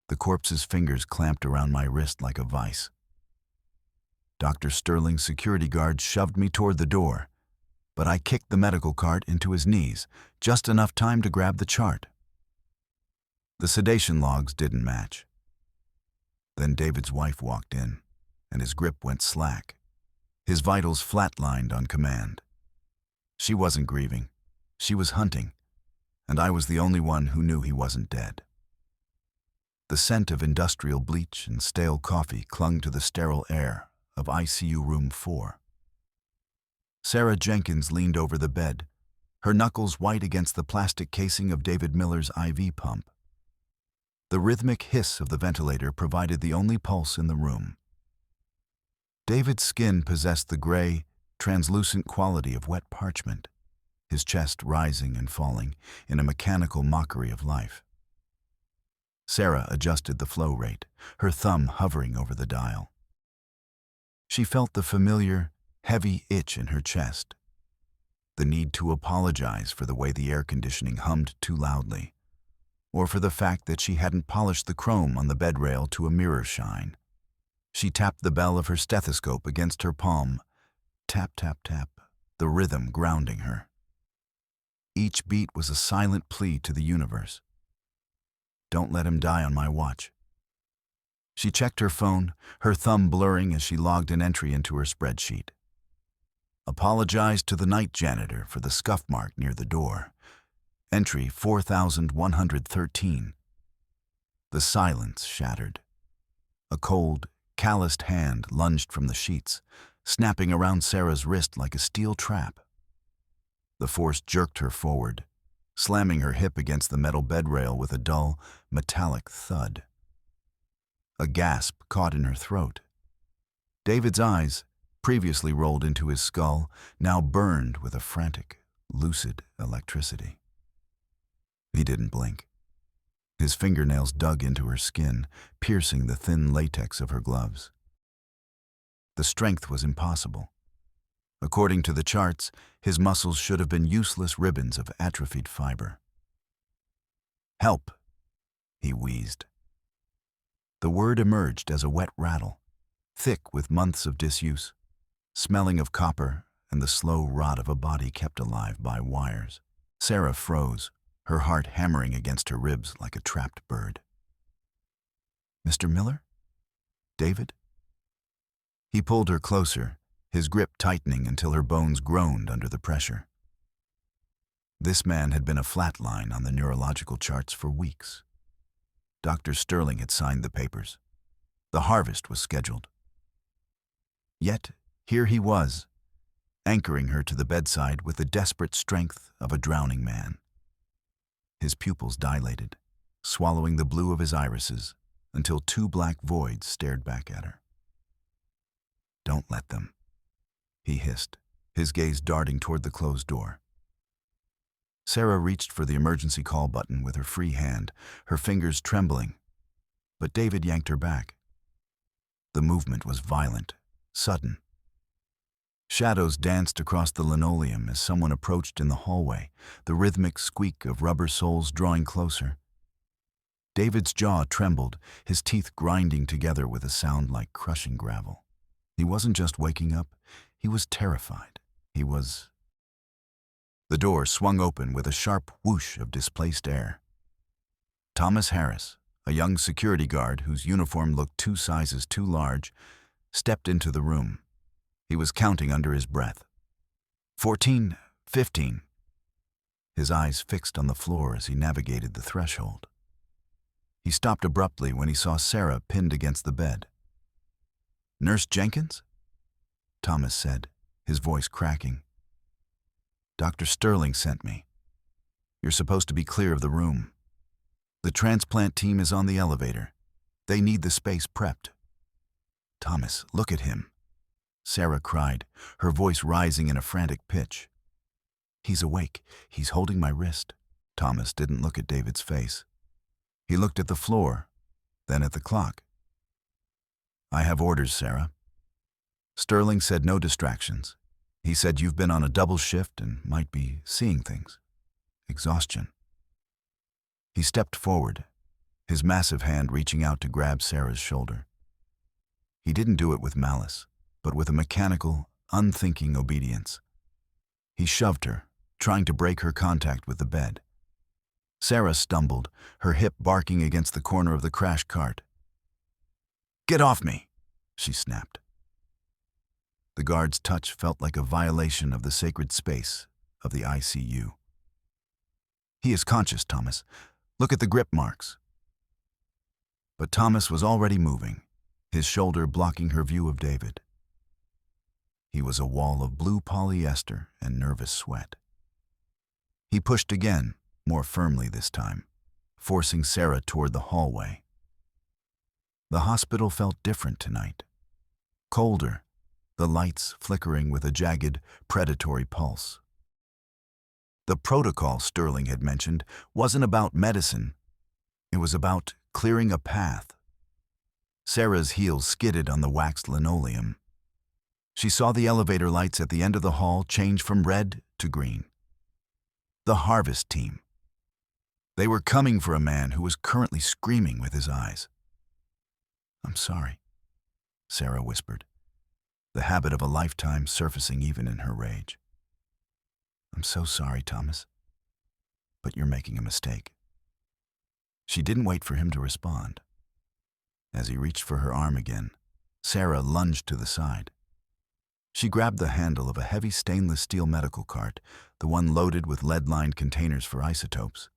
The corpse's fingers clamped around my wrist like a vice. Dr. Sterling's security guard shoved me toward the door, but I kicked the medical cart into his knees, just enough time to grab the chart. The sedation logs didn't match. Then David's wife walked in, and his grip went slack. His vitals flatlined on command. She wasn't grieving. She was hunting, and I was the only one who knew he wasn't dead. The scent of industrial bleach and stale coffee clung to the sterile air of ICU Room 4. Sarah Jenkins leaned over the bed, her knuckles white against the plastic casing of David Miller's IV pump. The rhythmic hiss of the ventilator provided the only pulse in the room. David's skin possessed the gray, translucent quality of wet parchment, his chest rising and falling in a mechanical mockery of life. Sarah adjusted the flow rate, her thumb hovering over the dial. She felt the familiar, heavy itch in her chest, the need to apologize for the way the air conditioning hummed too loudly, or for the fact that she hadn't polished the chrome on the bed rail to a mirror shine. She tapped the bell of her stethoscope against her palm. Tap, tap, tap, the rhythm grounding her. Each beat was a silent plea to the universe. Don't let him die on my watch. She checked her phone, her thumb blurring as she logged an entry into her spreadsheet. Apologized to the night janitor for the scuff mark near the door. Entry 4113. The silence shattered. A cold, calloused hand lunged from the sheets, snapping around Sarah's wrist like a steel trap. The force jerked her forward, slamming her hip against the metal bed rail with a dull, metallic thud. A gasp caught in her throat. David's eyes, previously rolled into his skull, now burned with a frantic, lucid electricity. He didn't blink. His fingernails dug into her skin, piercing the thin latex of her gloves. The strength was impossible. According to the charts, his muscles should have been useless ribbons of atrophied fiber. "Help," he wheezed. The word emerged as a wet rattle, thick with months of disuse, smelling of copper and the slow rot of a body kept alive by wires. Sarah froze, her heart hammering against her ribs like a trapped bird. "Mr. Miller? David?" He pulled her closer, his grip tightening until her bones groaned under the pressure. This man had been a flat line on the neurological charts for weeks. Dr. Sterling had signed the papers. The harvest was scheduled. Yet, here he was, anchoring her to the bedside with the desperate strength of a drowning man. His pupils dilated, swallowing the blue of his irises until two black voids stared back at her. "Don't let them," he hissed, his gaze darting toward the closed door. Sarah reached for the emergency call button with her free hand, her fingers trembling, but David yanked her back. The movement was violent, sudden. Shadows danced across the linoleum as someone approached in the hallway, the rhythmic squeak of rubber soles drawing closer. David's jaw trembled, his teeth grinding together with a sound like crushing gravel. He wasn't just waking up, he was terrified. The door swung open with a sharp whoosh of displaced air. Thomas Harris, a young security guard whose uniform looked 2 sizes too large, stepped into the room. He was counting under his breath. 14, 15. His eyes fixed on the floor as he navigated the threshold. He stopped abruptly when he saw Sarah pinned against the bed. "Nurse Jenkins?" Thomas said, his voice cracking. "Dr. Sterling sent me. You're supposed to be clear of the room. The transplant team is on the elevator. They need the space prepped." "Thomas, look at him," Sarah cried, her voice rising in a frantic pitch. "He's awake. He's holding my wrist." Thomas didn't look at David's face. He looked at the floor, then at the clock. "I have orders, Sarah. Sterling said no distractions. He said you've been on a double shift and might be seeing things. Exhaustion." He stepped forward, his massive hand reaching out to grab Sarah's shoulder. He didn't do it with malice, but with a mechanical, unthinking obedience. He shoved her, trying to break her contact with the bed. Sarah stumbled, her hip barking against the corner of the crash cart. "Get off me!" she snapped. The guard's touch felt like a violation of the sacred space of the ICU. "He is conscious, Thomas. Look at the grip marks." But Thomas was already moving, his shoulder blocking her view of David. He was a wall of blue polyester and nervous sweat. He pushed again, more firmly this time, forcing Sarah toward the hallway. The hospital felt different tonight. Colder, the lights flickering with a jagged, predatory pulse. The protocol Sterling had mentioned wasn't about medicine. It was about clearing a path. Sarah's heels skidded on the waxed linoleum. She saw the elevator lights at the end of the hall change from red to green. The harvest team. They were coming for a man who was currently screaming with his eyes. "I'm sorry," Sarah whispered, the habit of a lifetime surfacing even in her rage. "I'm so sorry, Thomas, but you're making a mistake." She didn't wait for him to respond. As he reached for her arm again, Sarah lunged to the side. She grabbed the handle of a heavy stainless steel medical cart, the one loaded with lead-lined containers for isotopes,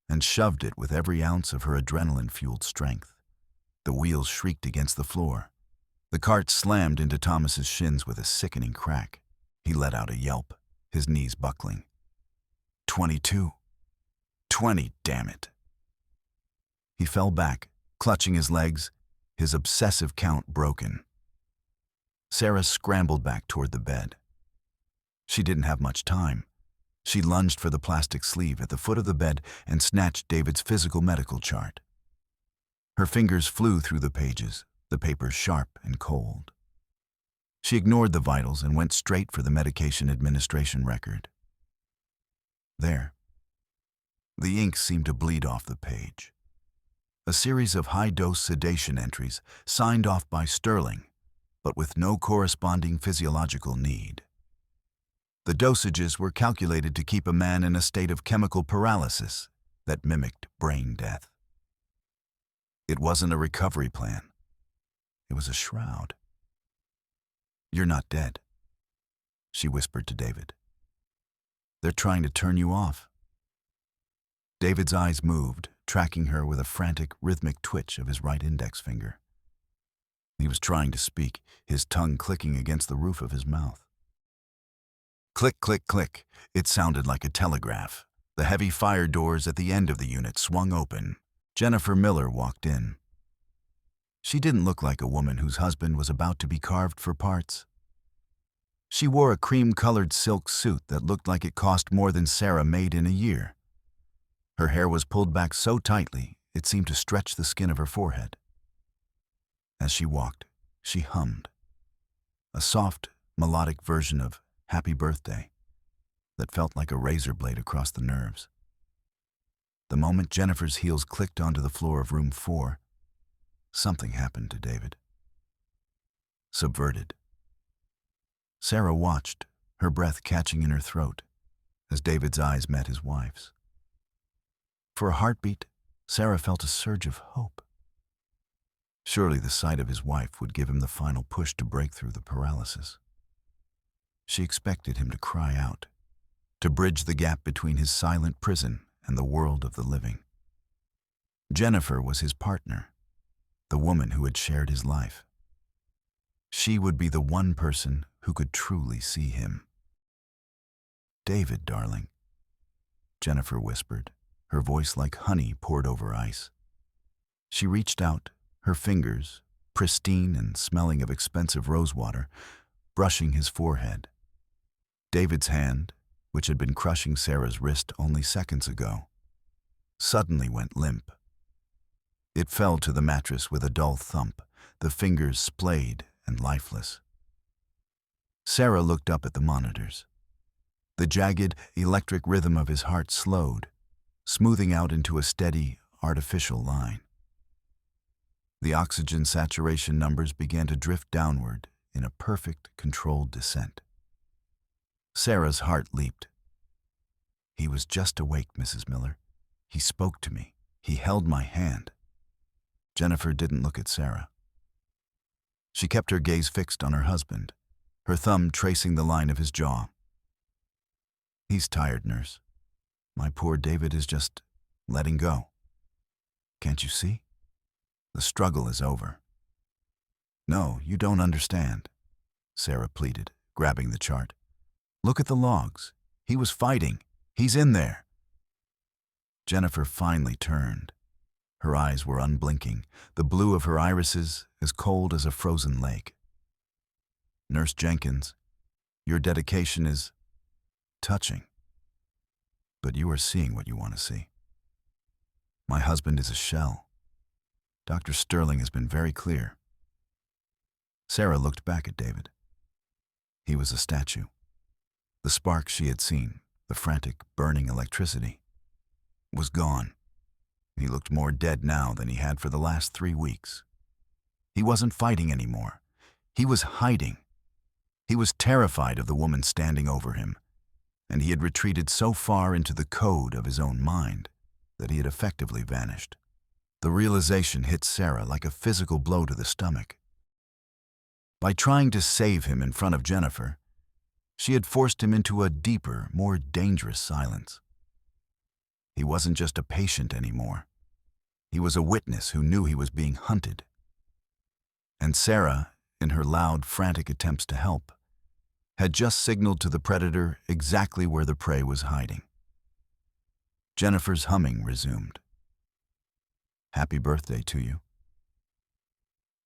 and shoved it with every ounce of her adrenaline-fueled strength. The wheels shrieked against the floor. The cart slammed into Thomas's shins with a sickening crack. He let out a yelp, his knees buckling. 22. 20, damn it. He fell back, clutching his legs, his obsessive count broken. Sarah scrambled back toward the bed. She didn't have much time. She lunged for the plastic sleeve at the foot of the bed and snatched David's physical medical chart. Her fingers flew through the pages, the paper sharp and cold. She ignored the vitals and went straight for the medication administration record. There. The ink seemed to bleed off the page. A series of high-dose sedation entries signed off by Sterling, but with no corresponding physiological need. The dosages were calculated to keep a man in a state of chemical paralysis that mimicked brain death. It wasn't a recovery plan. It was a shroud. "You're not dead," she whispered to David. "They're trying to turn you off." David's eyes moved, tracking her with a frantic, rhythmic twitch of his right index finger. He was trying to speak, his tongue clicking against the roof of his mouth. Click, click, click. It sounded like a telegraph. The heavy fire doors at the end of the unit swung open. Jennifer Miller walked in. She didn't look like a woman whose husband was about to be carved for parts. She wore a cream-colored silk suit that looked like it cost more than Sarah made in a year. Her hair was pulled back so tightly, it seemed to stretch the skin of her forehead. As she walked, she hummed. A soft, melodic version of Happy Birthday that felt like a razor blade across the nerves. The moment Jennifer's heels clicked onto the floor of room 4, something happened to David. Subverted. Sarah watched, her breath catching in her throat, as David's eyes met his wife's. For a heartbeat, Sarah felt a surge of hope. Surely the sight of his wife would give him the final push to break through the paralysis. She expected him to cry out, to bridge the gap between his silent prison and the world of the living. Jennifer was his partner, the woman who had shared his life. She would be the one person who could truly see him. "David, darling," Jennifer whispered, her voice like honey poured over ice. She reached out, her fingers, pristine and smelling of expensive rosewater, brushing his forehead. David's hand, which had been crushing Sarah's wrist only seconds ago, suddenly went limp. It fell to the mattress with a dull thump, the fingers splayed and lifeless. Sarah looked up at the monitors. The jagged, electric rhythm of his heart slowed, smoothing out into a steady, artificial line. The oxygen saturation numbers began to drift downward in a perfect, controlled descent. Sarah's heart leaped. He was just awake, Mrs. Miller. He spoke to me. He held my hand. Jennifer didn't look at Sarah. She kept her gaze fixed on her husband, her thumb tracing the line of his jaw. He's tired, nurse. My poor David is just letting go. Can't you see? The struggle is over. No, you don't understand, Sarah pleaded, grabbing the chart. Look at the logs. He was fighting. He's in there. Jennifer finally turned. Her eyes were unblinking, the blue of her irises as cold as a frozen lake. Nurse Jenkins, your dedication is touching. But you are seeing what you want to see. My husband is a shell. Dr. Sterling has been very clear. Sarah looked back at David. He was a statue. The spark she had seen, the frantic, burning electricity, was gone. He looked more dead now than he had for the last 3 weeks. He wasn't fighting anymore. He was hiding. He was terrified of the woman standing over him, and he had retreated so far into the code of his own mind that he had effectively vanished. The realization hit Sarah like a physical blow to the stomach. By trying to save him in front of Jennifer, she had forced him into a deeper, more dangerous silence. He wasn't just a patient anymore. He was a witness who knew he was being hunted. And Sarah, in her loud, frantic attempts to help, had just signaled to the predator exactly where the prey was hiding. Jennifer's humming resumed. Happy birthday to you.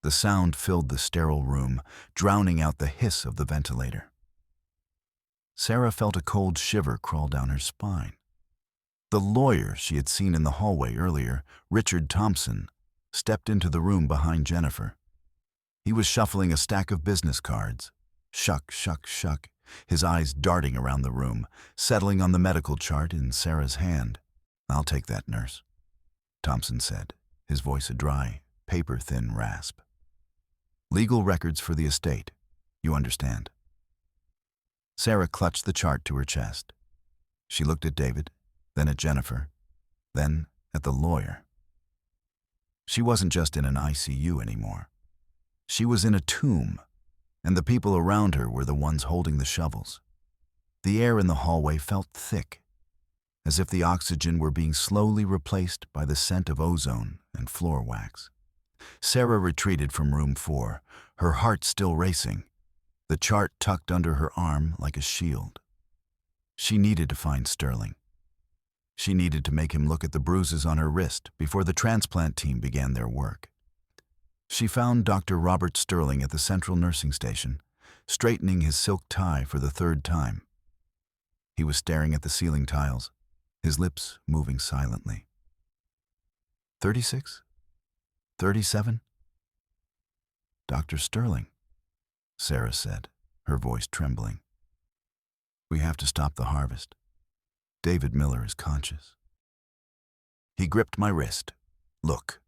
The sound filled the sterile room, drowning out the hiss of the ventilator. Sarah felt a cold shiver crawl down her spine. The lawyer she had seen in the hallway earlier, Richard Thompson, stepped into the room behind Jennifer. He was shuffling a stack of business cards. Shuck, shuck, shuck, his eyes darting around the room, settling on the medical chart in Sarah's hand. I'll take that, nurse, Thompson said, his voice a dry, paper-thin rasp. Legal records for the estate, you understand. Sarah clutched the chart to her chest. She looked at David, then at Jennifer, then at the lawyer. She wasn't just in an ICU anymore. She was in a tomb, and the people around her were the ones holding the shovels. The air in the hallway felt thick, as if the oxygen were being slowly replaced by the scent of ozone and floor wax. Sarah retreated from room 4, her heart still racing, the chart tucked under her arm like a shield. She needed to find Sterling. She needed to make him look at the bruises on her wrist before the transplant team began their work. She found Dr. Robert Sterling at the central nursing station, straightening his silk tie for the 3rd time. He was staring at the ceiling tiles, his lips moving silently. 36? 37? Dr. Sterling, Sarah said, her voice trembling. We have to stop the harvest. David Miller is conscious. He gripped my wrist. Look.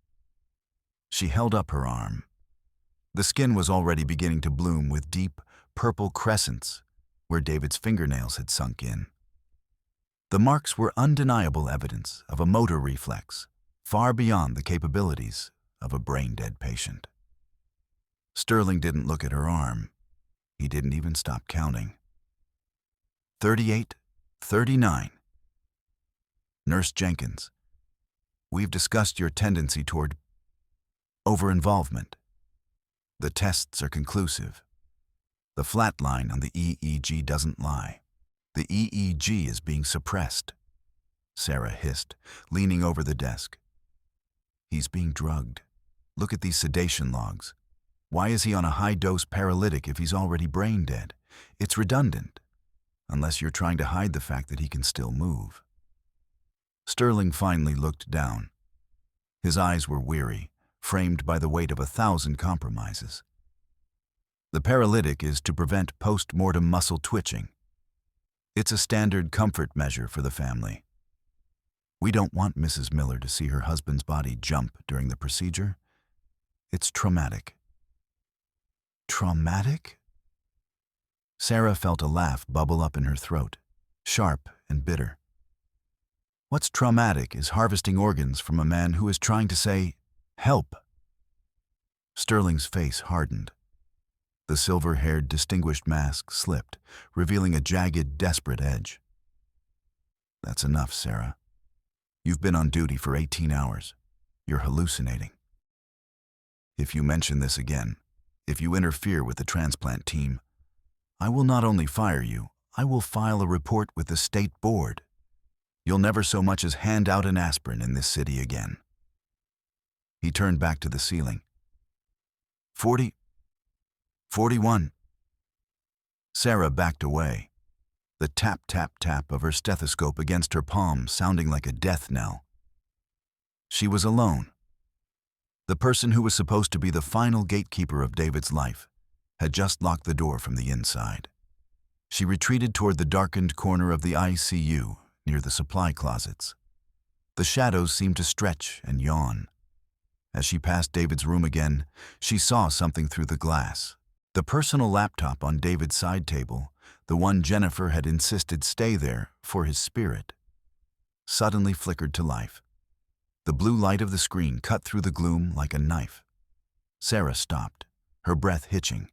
She held up her arm. The skin was already beginning to bloom with deep, purple crescents where David's fingernails had sunk in. The marks were undeniable evidence of a motor reflex, far beyond the capabilities of a brain-dead patient. Sterling didn't look at her arm. He didn't even stop counting. 38, 39. Nurse Jenkins, we've discussed your tendency toward over-involvement. The tests are conclusive. The flat line on the EEG doesn't lie. The EEG is being suppressed, Sarah hissed, leaning over the desk. He's being drugged. Look at these sedation logs. Why is he on a high-dose paralytic if he's already brain-dead? It's redundant, unless you're trying to hide the fact that he can still move. Sterling finally looked down. His eyes were weary, framed by the weight of 1,000 compromises. The paralytic is to prevent post-mortem muscle twitching. It's a standard comfort measure for the family. We don't want Mrs. Miller to see her husband's body jump during the procedure. It's traumatic. Traumatic? Sarah felt a laugh bubble up in her throat, sharp and bitter. What's traumatic is harvesting organs from a man who is trying to say, "Help." Sterling's face hardened. The silver-haired, distinguished mask slipped, revealing a jagged, desperate edge. That's enough, Sarah. You've been on duty for 18 hours. You're hallucinating. If you mention this again, if you interfere with the transplant team, I will not only fire you, I will file a report with the state board. You'll never so much as hand out an aspirin in this city again. He turned back to the ceiling. 40. 41. Sarah backed away, the tap-tap-tap of her stethoscope against her palm sounding like a death knell. She was alone. The person who was supposed to be the final gatekeeper of David's life had just locked the door from the inside. She retreated toward the darkened corner of the ICU near the supply closets. The shadows seemed to stretch and yawn. As she passed David's room again, she saw something through the glass. The personal laptop on David's side table, the one Jennifer had insisted stay there for his spirit, suddenly flickered to life. The blue light of the screen cut through the gloom like a knife. Sarah stopped, her breath hitching.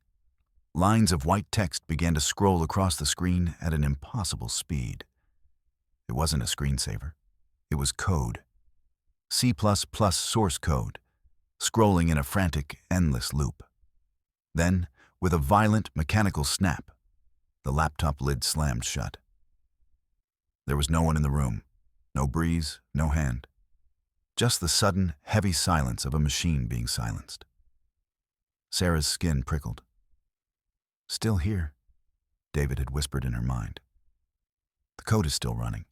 Lines of white text began to scroll across the screen at an impossible speed. It wasn't a screensaver. It was code. C++ source code, scrolling in a frantic, endless loop. Then, with a violent, mechanical snap, the laptop lid slammed shut. There was no one in the room, no breeze, no hand. Just the sudden, heavy silence of a machine being silenced. Sarah's skin prickled. "Still here," David had whispered in her mind. "The code is still running."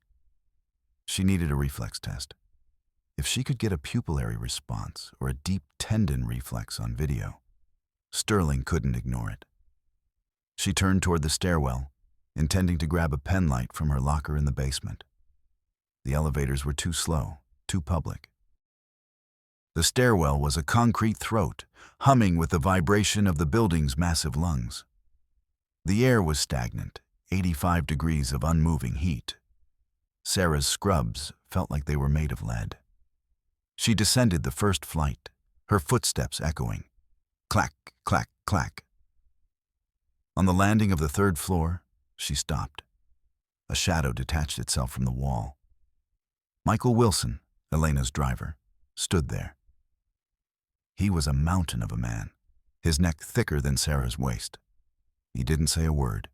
She needed a reflex test. If she could get a pupillary response or a deep tendon reflex on video, Sterling couldn't ignore it. She turned toward the stairwell, intending to grab a pen light from her locker in the basement. The elevators were too slow, too public. The stairwell was a concrete throat, humming with the vibration of the building's massive lungs. The air was stagnant, 85 degrees of unmoving heat. Sarah's scrubs felt like they were made of lead. She descended the first flight, her footsteps echoing. Clack, clack, clack. On the landing of the third floor, she stopped. A shadow detached itself from the wall. Michael Wilson, Elena's driver, stood there. He was a mountain of a man, his neck thicker than Sarah's waist. He didn't say a word.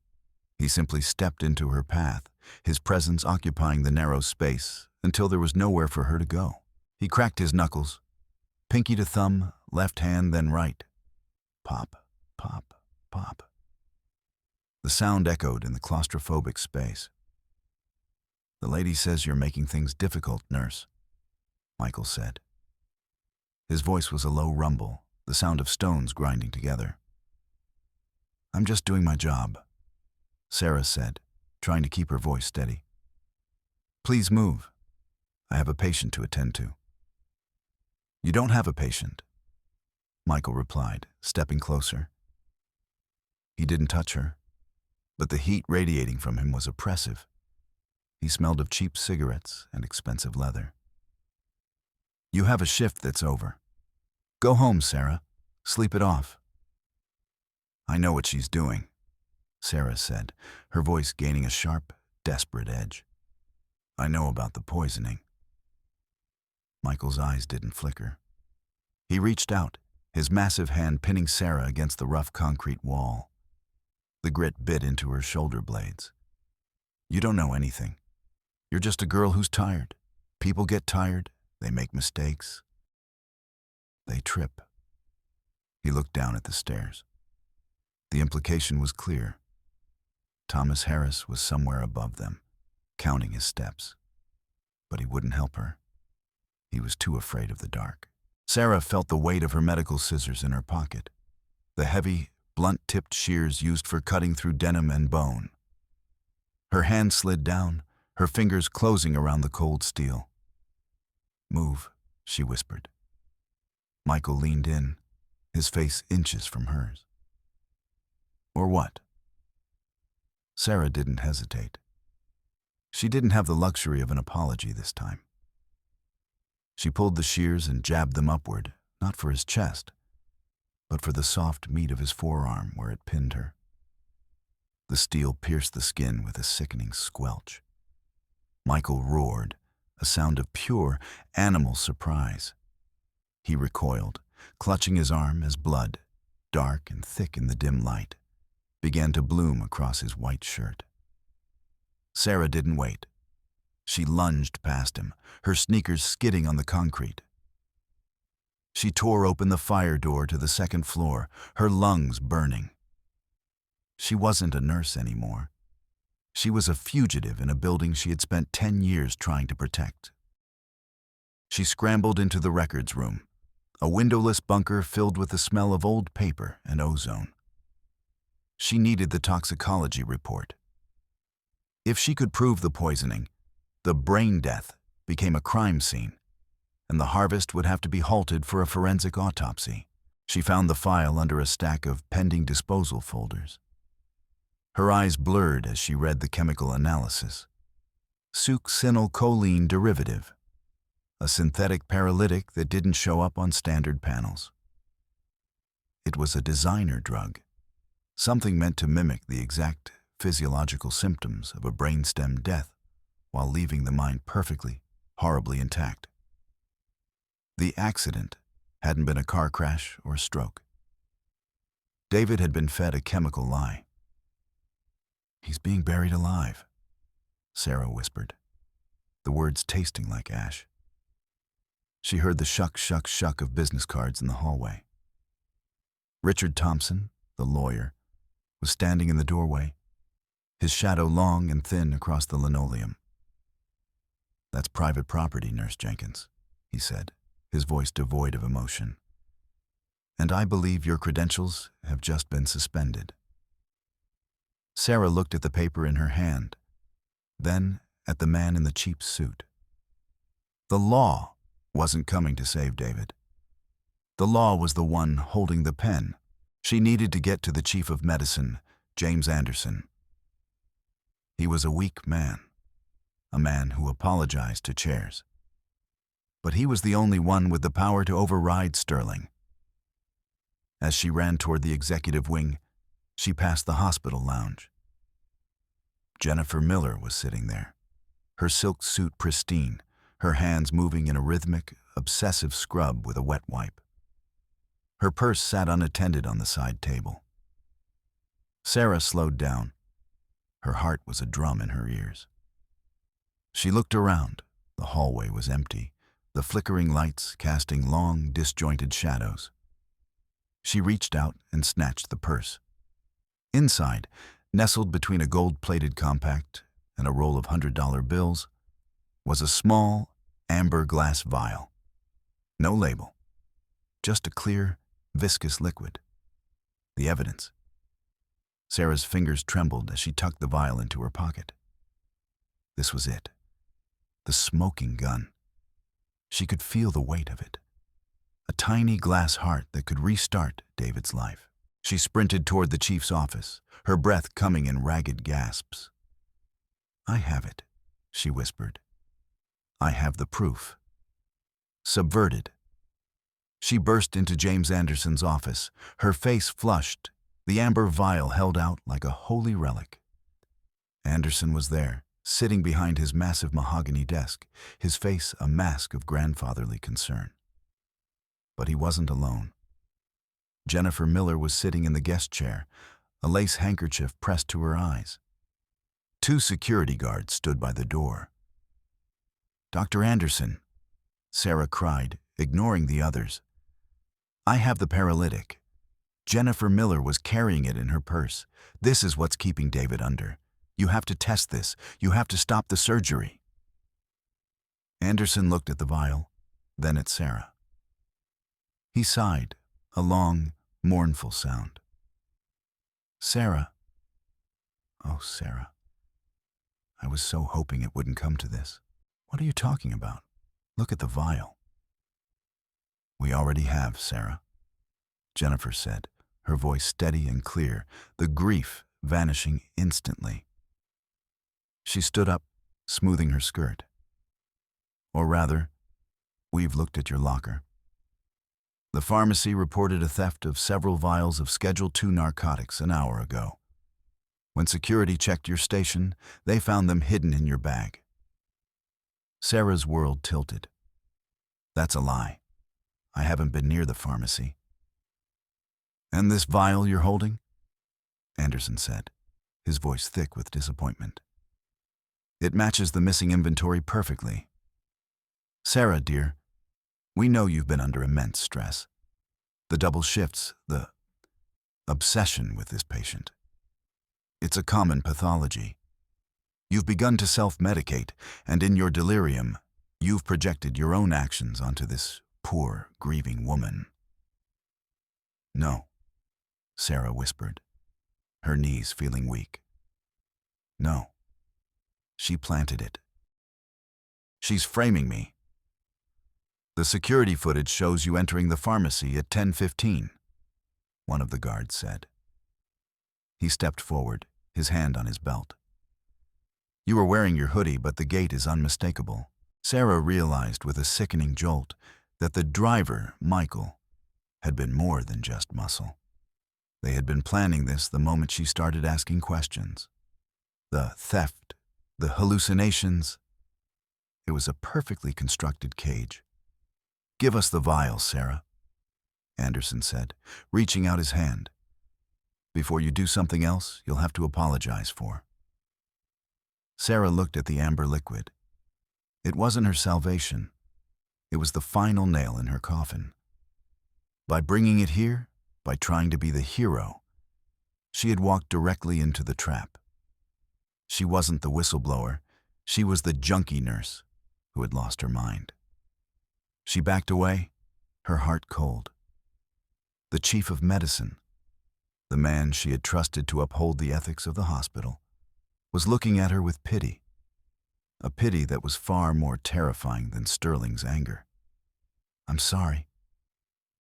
He simply stepped into her path, his presence occupying the narrow space until there was nowhere for her to go. He cracked his knuckles, pinky to thumb, left hand, then right. Pop, pop, pop. The sound echoed in the claustrophobic space. "The lady says you're making things difficult, nurse," Michael said. His voice was a low rumble, the sound of stones grinding together. "I'm just doing my job," Sarah said, trying to keep her voice steady. "Please move. I have a patient to attend to." "You don't have a patient," Michael replied, stepping closer. He didn't touch her, but the heat radiating from him was oppressive. He smelled of cheap cigarettes and expensive leather. "You have a shift that's over. Go home, Sarah. Sleep it off." "I know what she's doing," Sarah said, her voice gaining a sharp, desperate edge. "I know about the poisoning." Michael's eyes didn't flicker. He reached out, his massive hand pinning Sarah against the rough concrete wall. The grit bit into her shoulder blades. "You don't know anything. You're just a girl who's tired. People get tired. They make mistakes. They trip." He looked down at the stairs. The implication was clear. Thomas Harris was somewhere above them, counting his steps. But he wouldn't help her. He was too afraid of the dark. Sarah felt the weight of her medical scissors in her pocket, the heavy, blunt-tipped shears used for cutting through denim and bone. Her hand slid down, her fingers closing around the cold steel. "Move," she whispered. Michael leaned in, his face inches from hers. Or what? Sarah didn't hesitate. She didn't have the luxury of an apology this time. She pulled the shears and jabbed them upward, not for his chest, but for the soft meat of his forearm where it pinned her. The steel pierced the skin with a sickening squelch. Michael roared, a sound of pure animal surprise. He recoiled, clutching his arm as blood, dark and thick in the dim light, began to bloom across his white shirt. Sarah didn't wait. She lunged past him, her sneakers skidding on the concrete. She tore open the fire door to the second floor, her lungs burning. She wasn't a nurse anymore. She was a fugitive in a building she had spent 10 years trying to protect. She scrambled into the records room, a windowless bunker filled with the smell of old paper and ozone. She needed the toxicology report. If she could prove the poisoning, the brain death became a crime scene, and the harvest would have to be halted for a forensic autopsy. She found the file under a stack of pending disposal folders. Her eyes blurred as she read the chemical analysis. Succinylcholine derivative, a synthetic paralytic that didn't show up on standard panels. It was a designer drug, something meant to mimic the exact physiological symptoms of a brainstem death while leaving the mind perfectly, horribly intact. The accident hadn't been a car crash or a stroke. David had been fed a chemical lie. "He's being buried alive," Sarah whispered, the words tasting like ash. She heard the shuck, shuck, shuck of business cards in the hallway. Richard Thompson, the lawyer, was standing in the doorway, his shadow long and thin across the linoleum. "That's private property, Nurse Jenkins," he said, his voice devoid of emotion. "And I believe your credentials have just been suspended." Sarah looked at the paper in her hand, then at the man in the cheap suit. The law wasn't coming to save David. The law was the one holding the pen. She needed to get to the chief of medicine, James Anderson. He was a weak man, a man who apologized to chairs. But he was the only one with the power to override Sterling. As she ran toward the executive wing, she passed the hospital lounge. Jennifer Miller was sitting there, her silk suit pristine, her hands moving in a rhythmic, obsessive scrub with a wet wipe. Her purse sat unattended on the side table. Sarah slowed down. Her heart was a drum in her ears. She looked around. The hallway was empty, the flickering lights casting long, disjointed shadows. She reached out and snatched the purse. Inside, nestled between a gold-plated compact and a roll of $100 bills, was a small, amber glass vial. No label, just a clear, viscous liquid. The evidence. Sarah's fingers trembled as she tucked the vial into her pocket. This was it. The smoking gun. She could feel the weight of it. A tiny glass heart that could restart David's life. She sprinted toward the chief's office, her breath coming in ragged gasps. "I have it," she whispered. "I have the proof." Subverted. She burst into James Anderson's office, her face flushed, the amber vial held out like a holy relic. Anderson was there, sitting behind his massive mahogany desk, his face a mask of grandfatherly concern. But he wasn't alone. Jennifer Miller was sitting in the guest chair, a lace handkerchief pressed to her eyes. 2 security guards stood by the door. "Dr. Anderson," Sarah cried, ignoring the others. "I have the paralytic. Jennifer Miller was carrying it in her purse. This is what's keeping David under. You have to test this. You have to stop the surgery." Anderson looked at the vial, then at Sarah. He sighed, a long, mournful sound. "Sarah. Oh, Sarah. I was so hoping it wouldn't come to this." "What are you talking about? Look at the vial." "We already have, Sarah. Jennifer said, her voice steady and clear, the grief vanishing instantly. She stood up, smoothing her skirt. Or rather, we've looked at your locker. The pharmacy reported a theft of several vials of Schedule II narcotics an hour ago. When security checked your station, they found them hidden in your bag. Sarah's world tilted. That's a lie. I haven't been near the pharmacy. And this vial you're holding? Anderson said, his voice thick with disappointment. It matches the missing inventory perfectly. Sarah, dear, we know you've been under immense stress. The double shifts, the obsession with this patient. It's a common pathology. You've begun to self-medicate, and in your delirium, you've projected your own actions onto this poor, grieving woman. No, Sarah whispered, her knees feeling weak. No, she planted it. She's framing me. The security footage shows you entering the pharmacy at 10:15, one of the guards said. He stepped forward, his hand on his belt. You were wearing your hoodie, but the gait is unmistakable. Sarah realized with a sickening jolt that the driver, Michael, had been more than just muscle. They had been planning this the moment she started asking questions. The theft, the hallucinations. It was a perfectly constructed cage. Give us the vials, Sarah, Anderson said, reaching out his hand. Before you do something else, you'll have to apologize for. Sarah looked at the amber liquid. It wasn't her salvation. It was the final nail in her coffin. By bringing it here, by trying to be the hero, she had walked directly into the trap. She wasn't the whistleblower. She was the junkie nurse who had lost her mind. She backed away, her heart cold. The chief of medicine, the man she had trusted to uphold the ethics of the hospital, was looking at her with pity, a pity that was far more terrifying than Sterling's anger. I'm sorry,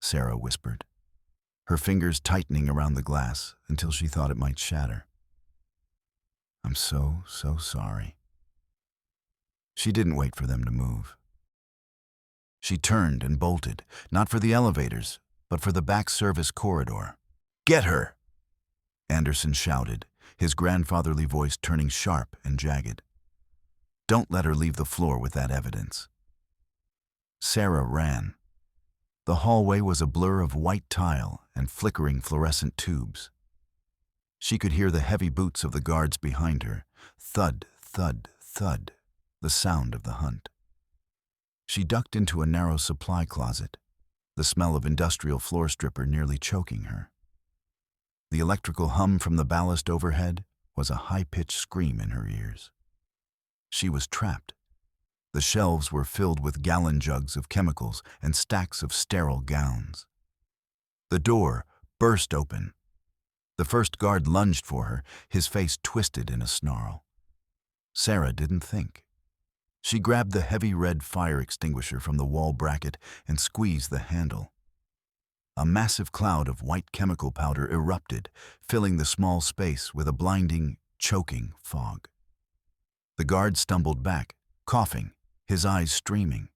Sarah whispered, her fingers tightening around the glass until she thought it might shatter. I'm so sorry. She didn't wait for them to move. She turned and bolted, not for the elevators, but for the back service corridor. Get her! Anderson shouted, his grandfatherly voice turning sharp and jagged. Don't let her leave the floor with that evidence. Sarah ran. The hallway was a blur of white tile and flickering fluorescent tubes. She could hear the heavy boots of the guards behind her, thud, thud, thud, the sound of the hunt. She ducked into a narrow supply closet, the smell of industrial floor stripper nearly choking her. The electrical hum from the ballast overhead was a high-pitched scream in her ears. She was trapped. The shelves were filled with gallon jugs of chemicals and stacks of sterile gowns. The door burst open. The first guard lunged for her, his face twisted in a snarl. Sarah didn't think. She grabbed the heavy red fire extinguisher from the wall bracket and squeezed the handle. A massive cloud of white chemical powder erupted, filling the small space with a blinding, choking fog. The guard stumbled back, coughing, his eyes streaming.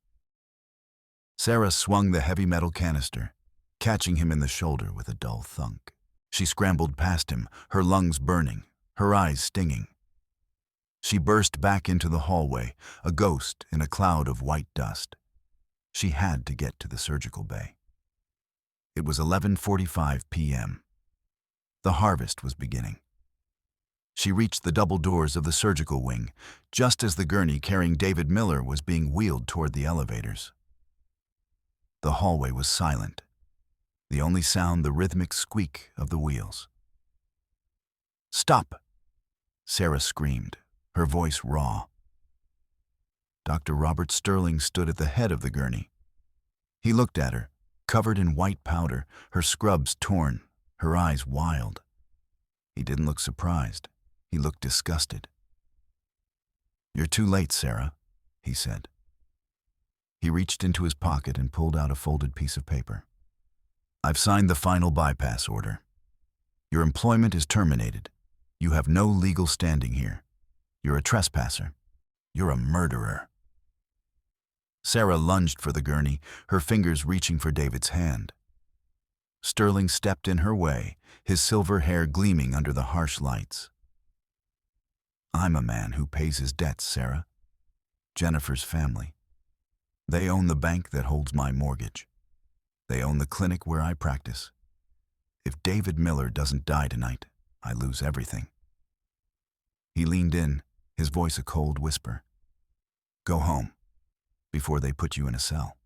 Sarah swung the heavy metal canister, catching him in the shoulder with a dull thunk. She scrambled past him, her lungs burning, her eyes stinging. She burst back into the hallway, a ghost in a cloud of white dust. She had to get to the surgical bay. It was 11:45 p.m. The harvest was beginning. She reached the double doors of the surgical wing, just as the gurney carrying David Miller was being wheeled toward the elevators. The hallway was silent, the only sound the rhythmic squeak of the wheels. Stop! Sarah screamed, her voice raw. Dr. Robert Sterling stood at the head of the gurney. He looked at her, covered in white powder, her scrubs torn, her eyes wild. He didn't look surprised. He looked disgusted. You're too late, Sarah, he said. He reached into his pocket and pulled out a folded piece of paper. I've signed the final bypass order. Your employment is terminated. You have no legal standing here. You're a trespasser. You're a murderer. Sarah lunged for the gurney, her fingers reaching for David's hand. Sterling stepped in her way, his silver hair gleaming under the harsh lights. I'm a man who pays his debts, Sarah. Jennifer's family. They own the bank that holds my mortgage. They own the clinic where I practice. If David Miller doesn't die tonight, I lose everything. He leaned in, his voice a cold whisper. Go home, before they put you in a cell.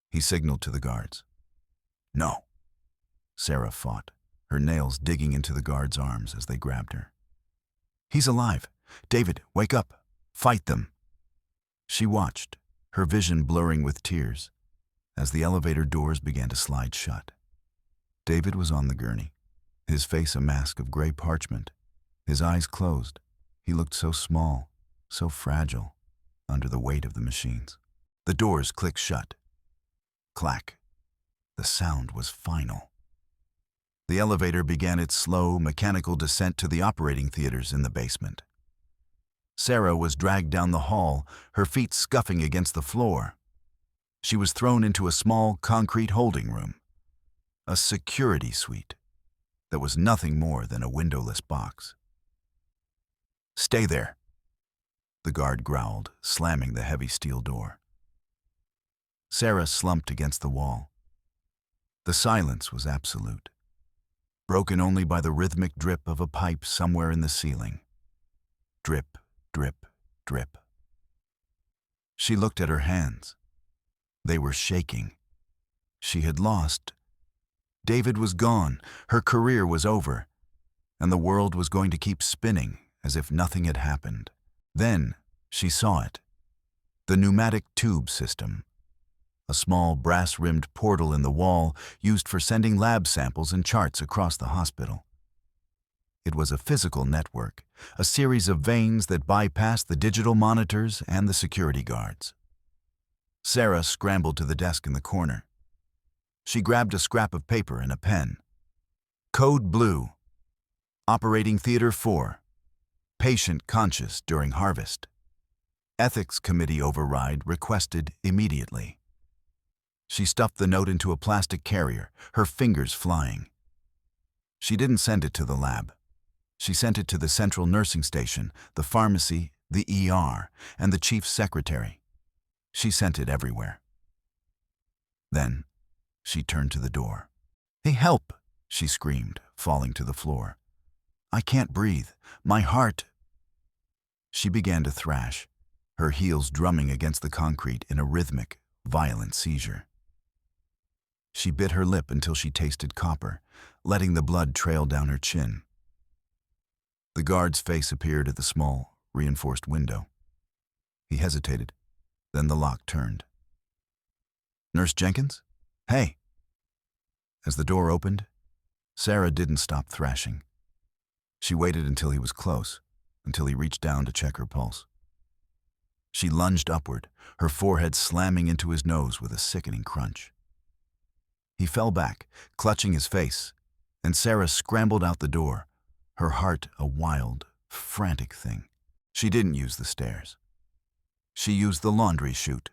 He signaled to the guards. No. Sarah fought, her nails digging into the guards' arms as they grabbed her. He's alive. David, wake up. Fight them. She watched, her vision blurring with tears, as the elevator doors began to slide shut. David was on the gurney, his face a mask of gray parchment, his eyes closed. He looked so small, so fragile, under the weight of the machines. The doors clicked shut. Clack. The sound was final. The elevator began its slow, mechanical descent to the operating theaters in the basement. Sarah was dragged down the hall, her feet scuffing against the floor. She was thrown into a small concrete holding room, a security suite that was nothing more than a windowless box. Stay there, the guard growled, slamming the heavy steel door. Sarah slumped against the wall. The silence was absolute, broken only by the rhythmic drip of a pipe somewhere in the ceiling. Drip, drip, drip. She looked at her hands. They were shaking. She had lost. David was gone, her career was over, and the world was going to keep spinning as if nothing had happened. Then she saw it. The pneumatic tube system. A small brass-rimmed portal in the wall used for sending lab samples and charts across the hospital. It was a physical network, a series of veins that bypassed the digital monitors and the security guards. Sarah scrambled to the desk in the corner. She grabbed a scrap of paper and a pen. Code Blue. Operating Theater 4. Patient conscious during harvest. Ethics Committee override requested immediately. She stuffed the note into a plastic carrier, her fingers flying. She didn't send it to the lab. She sent it to the central nursing station, the pharmacy, the ER, and the chief's secretary. She sent it everywhere. Then, she turned to the door. Hey, help! She screamed, falling to the floor. I can't breathe. My heart. She began to thrash, her heels drumming against the concrete in a rhythmic, violent seizure. She bit her lip until she tasted copper, letting the blood trail down her chin. The guard's face appeared at the small, reinforced window. He hesitated, then the lock turned. Nurse Jenkins? Hey! As the door opened, Sarah didn't stop thrashing. She waited until he was close, until he reached down to check her pulse. She lunged upward, her forehead slamming into his nose with a sickening crunch. He fell back, clutching his face, and Sarah scrambled out the door, her heart a wild, frantic thing. She didn't use the stairs. She used the laundry chute,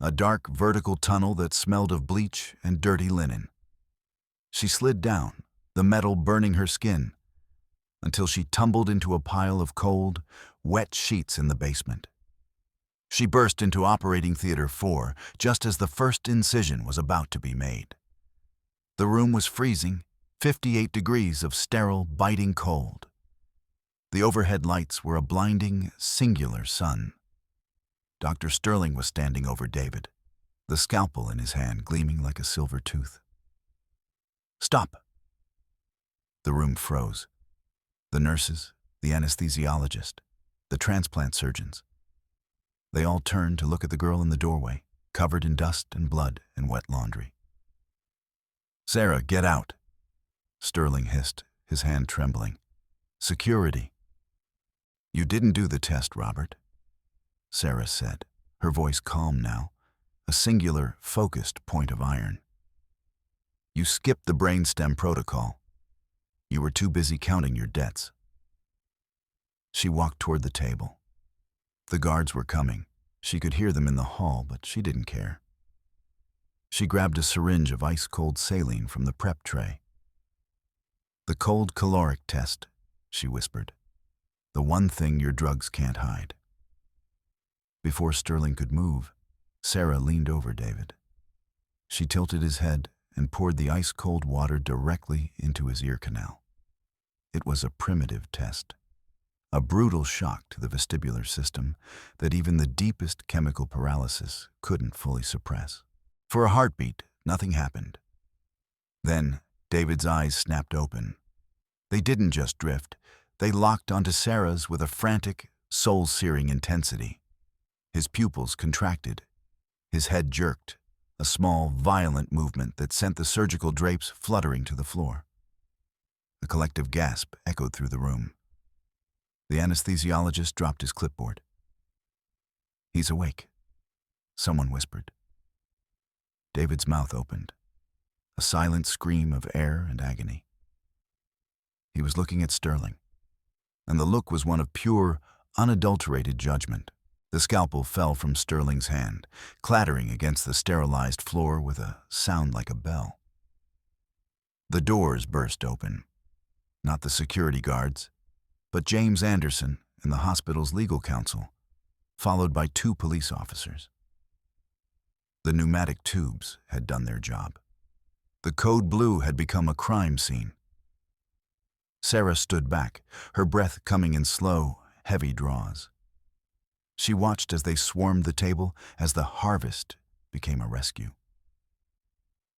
a dark vertical tunnel that smelled of bleach and dirty linen. She slid down, the metal burning her skin, until she tumbled into a pile of cold, wet sheets in the basement. She burst into Operating Theater 4 just as the first incision was about to be made. The room was freezing, 58 degrees of sterile, biting cold. The overhead lights were a blinding, singular sun. Dr. Sterling was standing over David, the scalpel in his hand gleaming like a silver tooth. Stop! The room froze. The nurses, the anesthesiologist, the transplant surgeons. They all turned to look at the girl in the doorway, covered in dust and blood and wet laundry. Sarah, get out! Sterling hissed, his hand trembling. Security. You didn't do the test, Robert, Sarah said, her voice calm now, a singular, focused point of iron. You skipped the brainstem protocol. You were too busy counting your debts. She walked toward the table. The guards were coming. She could hear them in the hall, but she didn't care. She grabbed a syringe of ice-cold saline from the prep tray. "The cold caloric test," she whispered. "The one thing your drugs can't hide." Before Sterling could move, Sarah leaned over David. She tilted his head and poured the ice-cold water directly into his ear canal. It was a primitive test, a brutal shock to the vestibular system that even the deepest chemical paralysis couldn't fully suppress. For a heartbeat, nothing happened. Then, David's eyes snapped open. They didn't just drift, they locked onto Sarah's with a frantic, soul-searing intensity. His pupils contracted. His head jerked, a small, violent movement that sent the surgical drapes fluttering to the floor. A collective gasp echoed through the room. The anesthesiologist dropped his clipboard. "He's awake," someone whispered. David's mouth opened, a silent scream of air and agony. He was looking at Sterling, and the look was one of pure, unadulterated judgment. The scalpel fell from Sterling's hand, clattering against the sterilized floor with a sound like a bell. The doors burst open. Not the security guards, but James Anderson and the hospital's legal counsel, followed by 2 police officers. The pneumatic tubes had done their job. The code blue had become a crime scene. Sarah stood back, her breath coming in slow, heavy draws. She watched as they swarmed the table, as the harvest became a rescue.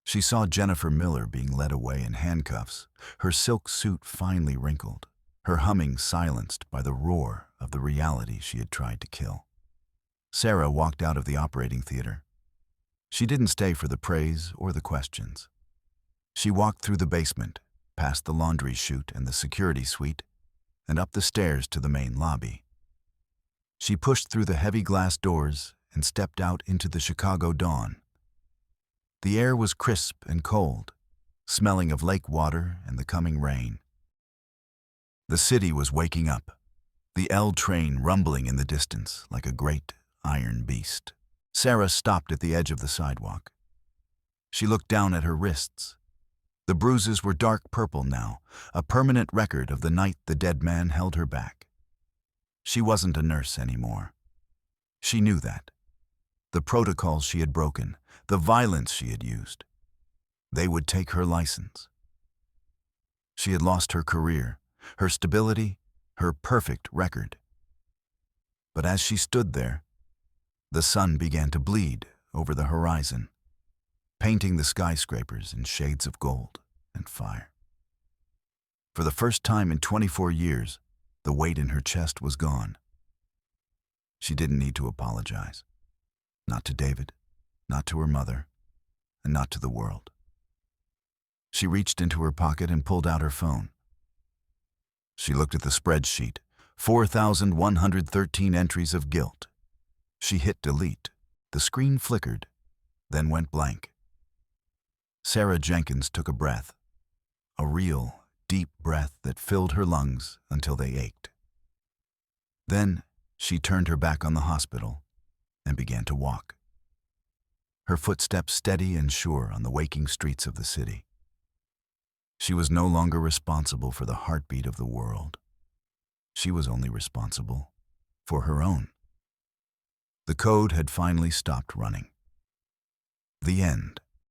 She saw Jennifer Miller being led away in handcuffs, her silk suit finely wrinkled, her humming silenced by the roar of the reality she had tried to kill. Sarah walked out of the operating theater. She didn't stay for the praise or the questions. She walked through the basement, past the laundry chute and the security suite, and up the stairs to the main lobby. She pushed through the heavy glass doors and stepped out into the Chicago dawn. The air was crisp and cold, smelling of lake water and the coming rain. The city was waking up, the L train rumbling in the distance like a great iron beast. Sarah stopped at the edge of the sidewalk. She looked down at her wrists. The bruises were dark purple now, a permanent record of the night the dead man held her back. She wasn't a nurse anymore. She knew that. The protocols she had broken, the violence she had used, they would take her license. She had lost her career, her stability, her perfect record. But as she stood there, the sun began to bleed over the horizon, painting the skyscrapers in shades of gold and fire. For the first time in 24 years, the weight in her chest was gone. She didn't need to apologize. Not to David, not to her mother, and not to the world. She reached into her pocket and pulled out her phone. She looked at the spreadsheet, 4,113 entries of guilt. She hit delete. The screen flickered, then went blank. Sarah Jenkins took a breath, a real, deep breath that filled her lungs until they ached. Then she turned her back on the hospital and began to walk, her footsteps steady and sure on the waking streets of the city. She was no longer responsible for the heartbeat of the world. She was only responsible for her own. The code had finally stopped running. The end.